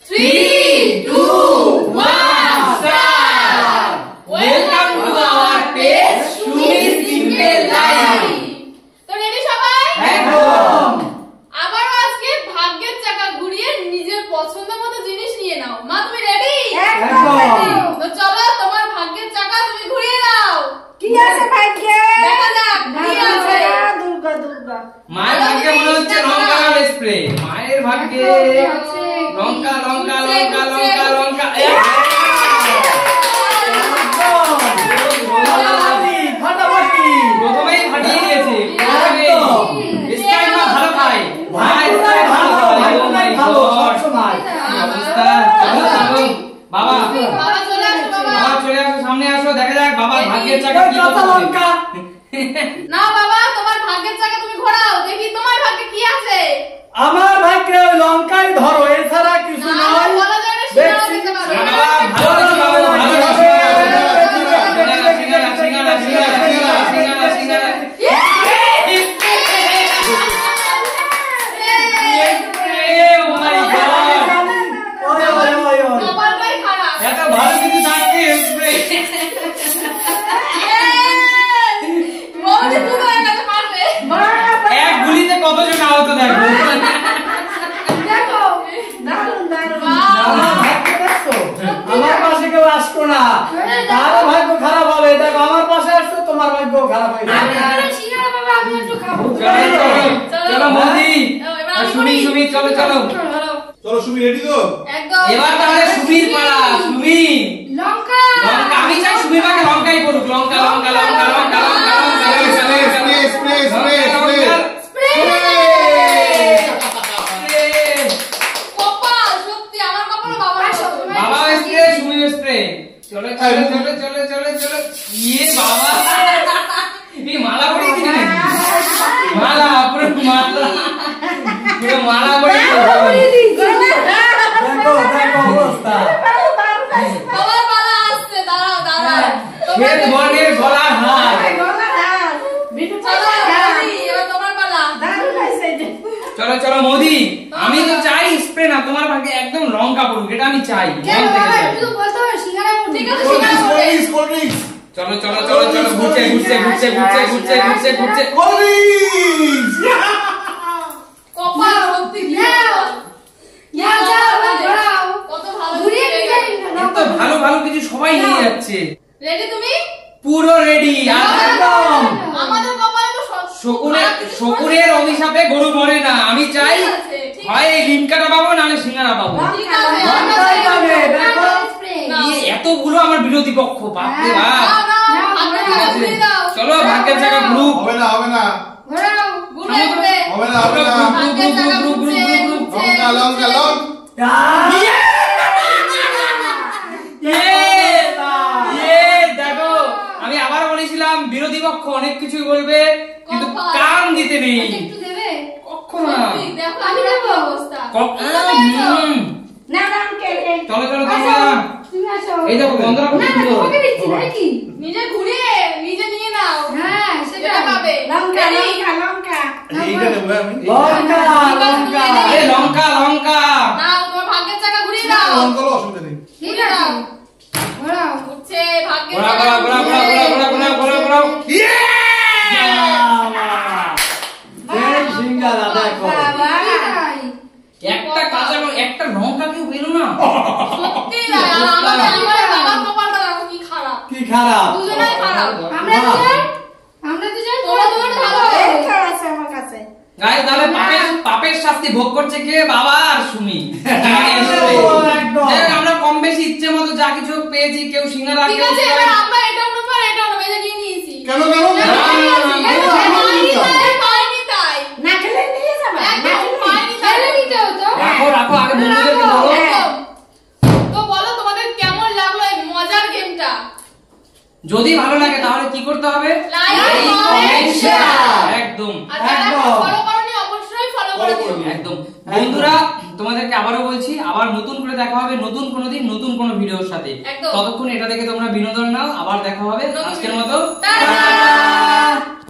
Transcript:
3, 2, 1, start! Welcome to our page, Sumi's Simple Life. তো ready সবাই? একদম। আবার আজকে ভাগ্যের চাকা ঘুরিয়ে নিজের পছন্দ মতো জিনিস নিয়ে নাও। মা তুমি রেডি? একদম। তো চলো তোমার ভাগ্যের চাকা তুমি ঘুরিয়ে দাও। কি আছে ভাগ্যে? দেখা যাক কি আছে। দুর্গা দুর্গা। মায়ের ভাগ্যে মনে হচ্ছে লঙ্কা স্প্রে। মায়ের ভাগ্যে লঙ্কা লঙ্কা লঙ্কা লঙ্কা লঙ্কা। প্রথমেই ফাটিয়ে দিয়েছে। স্টাইল না ভালো খায়। ভাই স্টাইল ভালো খায়। ভালো সবসময়। অবস্থা। চলো বাবা। বাবা চলে আসো বাবা। বাবা চলে আসো, সামনে আসো, দেখা যাক বাবার ভাগ্যের চাকা কি লঙ্কা। নাও বাবা তোমার ভাগ্যের চাকা তুমি ঘোরাও, দেখি তোমার ভাগ্যে কি আছে। আমার ভাগ্যে ওই লঙ্কাই ধরো, এছাড়া কিছু না, নয়। বলা যায় না, সেটাও দিতে পারো। বাবা ভালো দেখি বাবা, ভালো দেখি। সিঙ্গারা সিঙ্গারা সিঙ্গারা সিঙ্গারা সিঙ্গারা সিঙ্গারা। ও মাই গড, কপালটাই খারাপ। এত ভালো কিছু থাকতে স্প্রে। বৌদি পুরো হয়ে গেছে পারবে। এক গুলিতে কতজন আহত দেখো। দেখো দারুন দারুন। আমার ভাগ্য দেখছো? আমার পাশে কেউ আসতো না, তার ভাগ্য খারাপ হবে। দেখো আমার পাশে আসছো, তোমার ভাগ্য খারাপ হয়ে আমি যাবে। আরে সিঙ্গারা বাবা আমি একটু খাবো। চলো মোদি, সুমি সুমি চলো চলো। চলো সুমি রেডি তো? একদম। এবার তাহলে সুমির পালা। সুমি লঙ্কা। লঙ্কা, আমি চাই সুমির ভাগে লঙ্কাই পড়ুক। লঙ্কা লঙ্কা লঙ্কা লঙ্কা লঙ্কা লঙ্কা স্প্রে স্প্রে স্প্রে স্প্রে কপাল সত্যি আমার কপালও বাবার মতো। বাবা স্প্রে সুমি স্প্রে। চলে চলে চলে চলে চলে চলে। ইয়ে বাবা, এই মালা পরিয়ে দিবি নাকি? মালা পুরো মালা, পুরো মালা পরিয়ে দেখো দেখো অবস্থা। বাবার পালা আসছে, দাঁড়াও দাঁড়াও। শ্বেত বর্ণের গলার হার। গলা দাও। বিটু চলো পালা। মোদি, এবার তোমার পালা। দারুন হইছে এটা। চলো চলো মোদি, আমি তো চাই স্প্রে না, তোমার ভাগে একদম লঙ্কা পড়ুক, এটা আমি চাই। কেন মন থেকে বাবা চাই। একটু বলতে হবে সিঙ্গারা ঠিক আছে, কোল্ড সিঙ্গারা করবে। ড্রিঙ্কস কোল্ড ড্রিঙ্কস চলো চলো চলো চলো, ঘুরছে ঘুরছে ঘুরছে ঘুরছে ঘুরছে ঘুরছে ঘুরছে। কোল্ড ড্রিঙ্কস কপাল সত্যি কি নাও। কপাল। যাও যাও ঘোরাও। কত ভালো ঘুরিয়ে জিনিস নিয়ে পেয়ে গেল। এত ভালো ভালো কিছু সবাই নিয়ে যাচ্ছে। রেডি তুমি? পুরো রেডি। একদম। আমাদের কপালে তো শকুনের অভিশাপে গরু মরে না। আমি চাই ঠিক আছে, ঠিক হয় এই লিমকাটা পাবো, নাহলে সিঙ্গারা পাবো। ঠিক আছে, লঙ্কাই পাবে, দেখো। না। এতগুলো আমার বিরোধী পক্ষ, বাপরে বাপ। নাও, নাও, ভাগ্যের চাকা ঘুরিয়ে দাও। চলো ভাগ্যের জায়গা গ্রুপ। হবে না হবে না ঘোরাও। ঘুরে ঘুরে। হবে না হবে না ভাগ্যের চাকা ঘুরছে, ঘুরছে। লঙ্কা লঙ্কা লঙ্কা দেখো আমি আবার বলেছিলাম বিরোধী পক্ষ অনেক কিছুই বলবে, কিন্তু কপাল। কান দিতে নেই। একটু দেবে? কখনো না। সত্যি, দেখো আমি আমার দেবো। কি অবস্থা। হুম। না না আমি কে কে। চলো চলো আসো, চলো। তুমি আসো। এই দেখো বন্ধুরা কত না না সুন্দর। তোমাকে দিচ্ছি নাকি? নিজে ঘুরিয়ে নিজে নিয়ে নাও। হ্যাঁ সেটা এটা পাবে। লঙ্কা Ready? লঙ্কা লঙ্কা। এইটা দেবো আমি লঙ্কা লঙ্কা। আরে লঙ্কা লঙ্কা। নাও, তোমার ভাগ্যের চাকা ঘুরিয়ে দাও। লঙ্কা লো, অসুবিধা নেই ঠিক আছে। ঘোরাও। ঘুরছে, ভাগ্যের ঘোরা চাকা ঘোরা ঘোরা ঘুরছে। ঘোরা ঘোরা ঘোরা ঘোরা ঘোরা। এই সিঙ্গারা দেখো। বাবা। একটা কাঁচা একটা লঙ্কা কেউ পেলো না। সত্যি না, আর আমাদের বাবার কপালটা দেখো কি খারাপ। কি খারাপ। দুজনেই খারাপ। আমরা দুজন তোমরা দুজন ভালো। একটা আছে আমার কাছে। গাইস তাহলে পাপের শাস্তি ভোগ করছে কে? বাবা আর সুমি। একদম। যাই হোক, আমরা কম বেশি ইচ্ছে মতো যা কিছু পেয়েছি, কেউ সিঙ্গারা ঠিক কেউ আছে, এবার আমরা এটাও নেবো আর এটাও নেবো, এটা নিয়ে নিয়েছি। কেন কেন পাইনি তাই। না খেলে নিয়ে যাবে। একদম পাইনি তাই। খেলে নিতে হতো। রাখো রাখো, আগে বন্ধুদেরকে বলো। একদম। তো বলো তোমাদের কেমন লাগলো এই মজার গেমটা? যদি ভালো লাগে তাহলে কি করতে হবে? Like, comment, comment, share. একদম আর যারা একদম। ফলো করোনি অবশ্যই ফলো করে দিও। একদম। বন্ধুরা তোমাদেরকে আবারও বলছি, আবার নতুন করে দেখা হবে নতুন কোনো দিন নতুন কোনো ভিডিওর সাথে। একদম। ততক্ষণ এটা থেকে তোমরা বিনোদন নাও, আবার দেখা হবে। নতুন আজকের ভিডিও। মতো টাটা। টাটা।